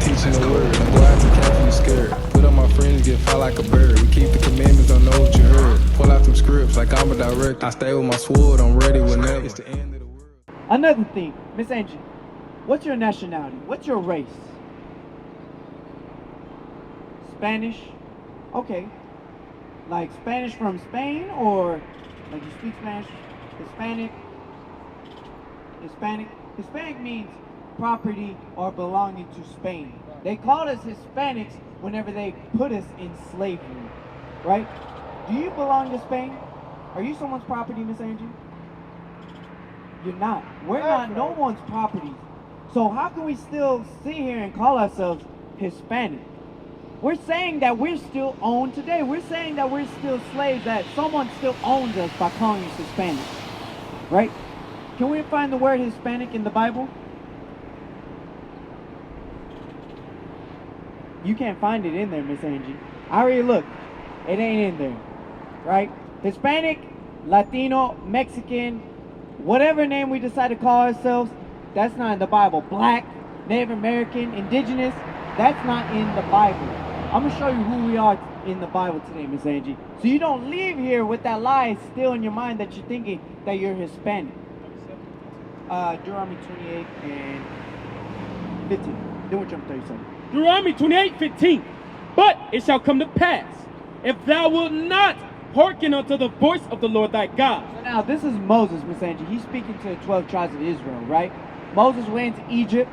teaching the word. Don't go out to camp, you scared. Put up my friends, get fly like a bird. We keep the commandments, don't know what you heard. Pull out some scripts like I'm a director. I stay with my sword, I'm ready whenever. It's the end of the world. Another thing, Miss Angie, what's your nationality? What's your race? Spanish? Okay. Like Spanish from Spain, or like you speak Spanish? Hispanic? Hispanic means property or belonging to Spain. They called us Hispanics whenever they put us in slavery, right? Do you belong to Spain? Are you someone's property, Miss Angie? You're not. We're not no one's property. So how can we still sit here and call ourselves Hispanic? We're saying that we're still owned today. We're saying that we're still slaves, that someone still owns us by calling us Hispanic, right? Can we find the word Hispanic in the Bible? You can't find it in there, Miss Angie. I already looked. It ain't in there, right? Hispanic, Latino, Mexican, whatever name we decide to call ourselves, that's not in the Bible. Black, Native American, Indigenous, that's not in the Bible. I'm going to show you who we are in the Bible today, Miss Angie. So you don't leave here with that lie still in your mind that you're thinking that you're Hispanic. Deuteronomy 28 and 15. Then we'll jump 37. Deuteronomy 28:15. But it shall come to pass, if thou wilt not hearken unto the voice of the Lord thy God. So now this is Moses, Miss Angie. He's speaking to the 12 tribes of Israel, right? Moses went to Egypt.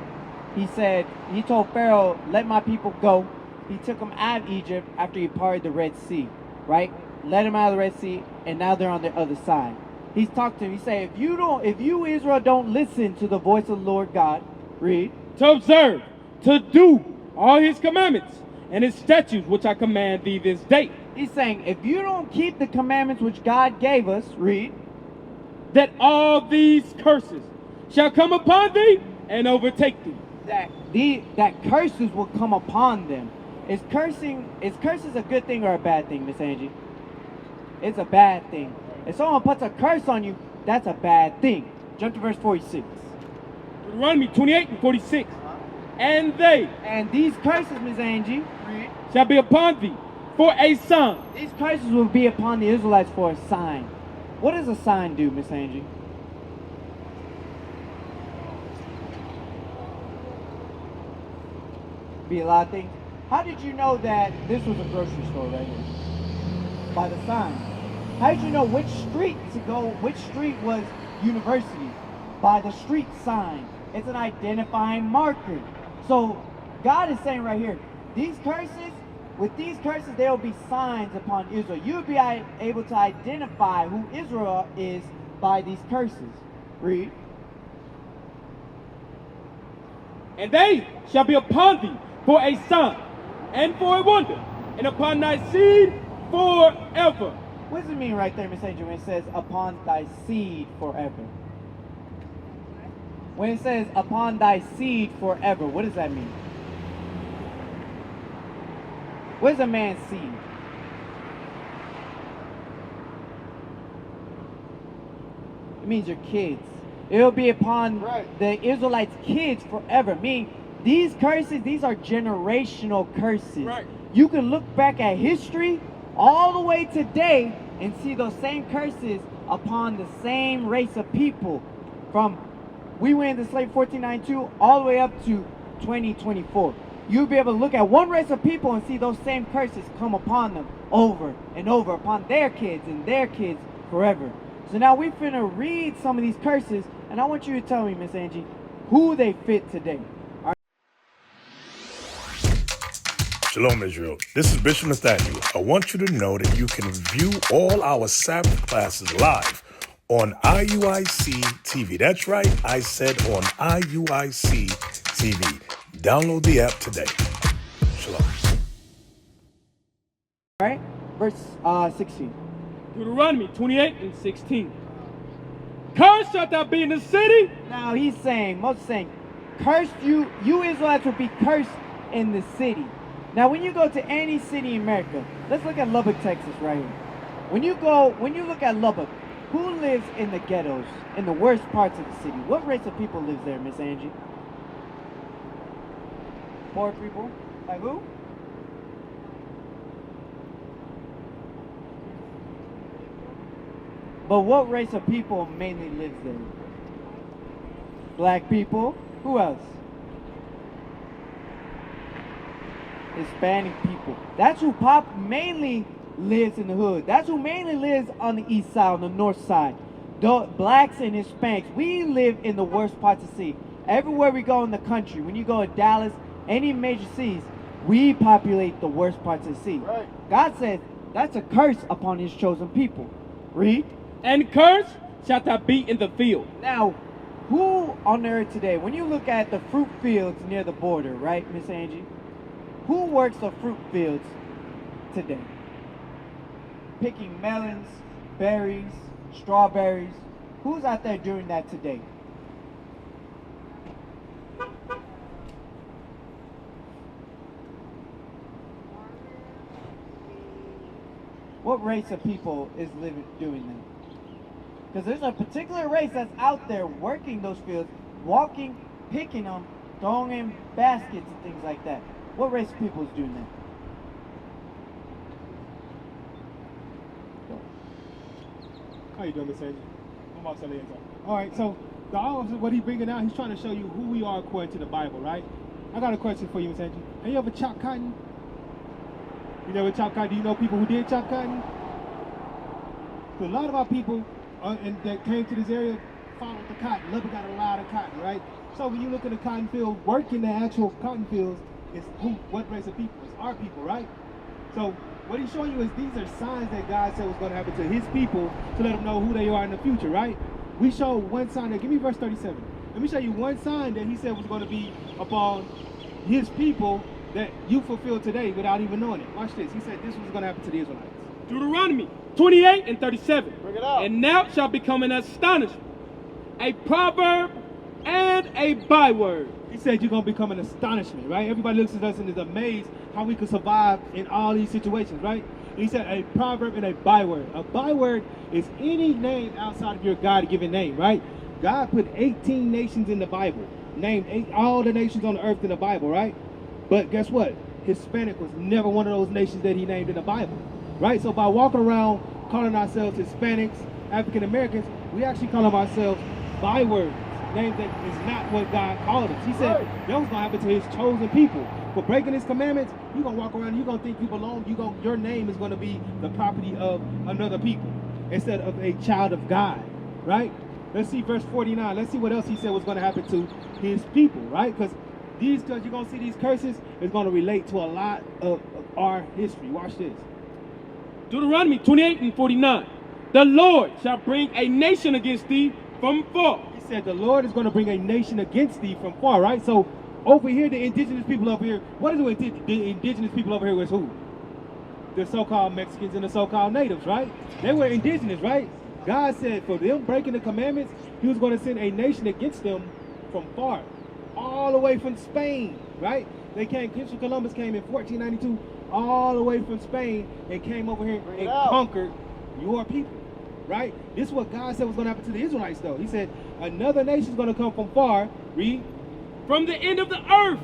He told Pharaoh, let my people go. He took them out of Egypt after he parted the Red Sea, right? Let them out of the Red Sea, and now they're on the other side. He's talked to him. He said, if you Israel don't listen to the voice of the Lord God, read. To observe, to do all his commandments and his statutes which I command thee this day. He's saying, if you don't keep the commandments which God gave us, read. That all these curses shall come upon thee and overtake thee. That curses will come upon them. Is curses a good thing or a bad thing, Miss Angie? It's a bad thing. If someone puts a curse on you, that's a bad thing. Jump to verse 46. Deuteronomy 28:46. And these curses, Miss Angie, shall be upon thee for a sign. These curses will be upon the Israelites for a sign. What does a sign do, Miss Angie? Be a lot of things. How did you know that this was a grocery store right here? By the sign. How did you know which street to go, which street was university? By the street sign. It's an identifying marker. So God is saying right here, with these curses, there will be signs upon Israel. You'll be able to identify who Israel is by these curses. Read. And they shall be upon thee for a sign and for a wonder, and upon thy seed forever. What does it mean right there, Miss Angel, when it says upon thy seed forever? When it says upon thy seed forever, what does that mean? What is a man's seed? It means your kids. It will be upon the Israelites' kids forever. Meaning these curses, these are generational curses. Right. You can look back at history all the way today and see those same curses upon the same race of people. From we went into slavery 1492 all the way up to 2024. You'll be able to look at one race of people and see those same curses come upon them over and over upon their kids and their kids forever. So now we're finna read some of these curses, and I want you to tell me, Miss Angie, who they fit today. Shalom, Israel. This is Bishop Nathaniel. I want you to know that you can view all our Sabbath classes live on IUIC TV. That's right, I said on IUIC TV. Download the app today. Shalom. All right, verse 16. Deuteronomy 28:16. Cursed shalt thou be in the city. Now Moses is saying, cursed you Israelites will be cursed in the city. Now when you go to any city in America, let's look at Lubbock, Texas right here. When you look at Lubbock, who lives in the ghettos, in the worst parts of the city? What race of people lives there, Miss Angie? Poor people? Like who? But what race of people mainly lives there? Black people? Who else? Hispanic people. That's who mainly lives in the hood. That's who mainly lives on the east side, on the north side. The blacks and Hispanics, we live in the worst parts of the city. Everywhere we go in the country, when you go to Dallas, any major cities, we populate the worst parts of the city. Right. God says that's a curse upon his chosen people. Read. And cursed shalt thou be in the field. Now, who on the earth today, when you look at the fruit fields near the border, right, Miss Angie? Who works the fruit fields today? Picking melons, berries, strawberries. Who's out there doing that today? What race of people is doing that? Because there's a particular race that's out there working those fields, walking, picking them, throwing in baskets and things like that. What race of people is doing that? How you doing, Miss Angie? I'm also Eleazar. All right, so the officer, what he's bringing out, he's trying to show you who we are according to the Bible, right? I got a question for you, Miss Angie. Have you ever chopped cotton? You never chopped cotton? Do you know people who did chop cotton? So a lot of our people that came to this area followed the cotton. Lubbock got a lot of cotton, right? So when you look at the cotton field, working the actual cotton fields is what race of people? It's our people, right? So what he's showing you is these are signs that God said was going to happen to his people to let them know who they are in the future, right? We show one sign there. Give me verse 37. Let me show you one sign that he said was going to be upon his people that you fulfill today without even knowing it. Watch this. He said this was going to happen to the Israelites. Deuteronomy 28 and 37. Bring it out. And now shall become an astonishment, a proverb, and a byword. He said you're going to become an astonishment, right? Everybody looks at us and is amazed how we could survive in all these situations, right? He said a proverb and a byword. A byword is any name outside of your God-given name, right? God put 18 nations in the Bible, named all the nations on the earth in the Bible, right? But guess what? Hispanic was never one of those nations that he named in the Bible, right? So by walking around calling ourselves Hispanics, African Americans, we actually call them ourselves bywords, names that is not what God called us. He said that was going to happen to his chosen people. For breaking his commandments, you're going to walk around and you're going to think you belong. Your name is going to be the property of another people instead of a child of God, right? Let's see verse 49. Let's see what else he said was going to happen to his people, right? Because you're going to see these curses is going to relate to a lot of our history. Watch this. Deuteronomy 28 and 49. The Lord shall bring a nation against thee from far. He said the Lord is going to bring a nation against thee from far, right? So over here, the indigenous people over here, what is the indigenous people over here was who? The so-called Mexicans and the so-called natives, right? They were indigenous, right? God said for them breaking the commandments, he was going to send a nation against them from far, all the way from Spain, right? Christopher Columbus came in 1492, all the way from Spain and came over here and conquered your people, right? This is what God said was going to happen to the Israelites, though. He said another nation is going to come from far, read, from the end of the earth,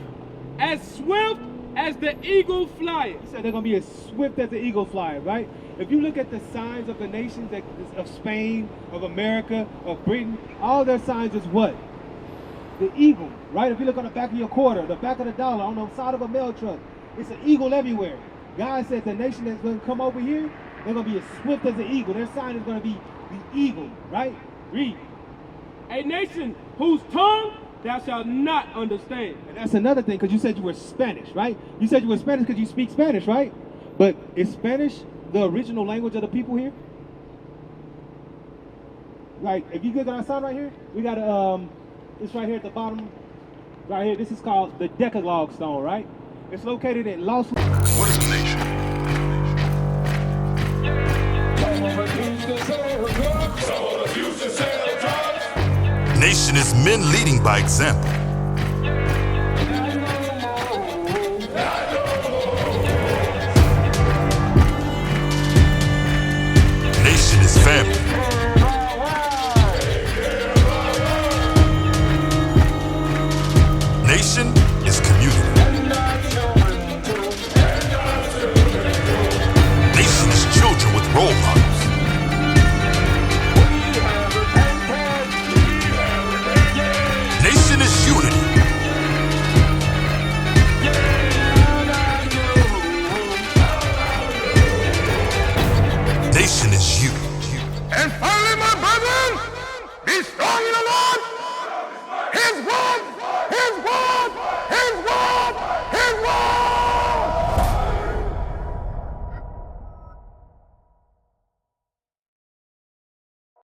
as swift as the eagle flieth. He said they're going to be as swift as the eagle flieth, right? If you look at the signs of the nations of Spain, of America, of Britain, all their signs is what? The eagle, right? If you look on the back of your quarter, the back of the dollar, on the side of a mail truck, it's an eagle everywhere. God said the nation that's going to come over here, they're going to be as swift as an eagle. Their sign is going to be the eagle, right? Read. A nation whose tongue thou shalt not understand. And that's another thing, because you said you were Spanish, right? You said you were Spanish because you speak Spanish, right? But is Spanish the original language of the people here? Like, if you look at our sign right here, we got it's right here at the bottom, right here. This is called the Decalogue Stone, right? It's located in Los. What is a nation? Nation is men leading by example. Nation is family. Nation is community. destroy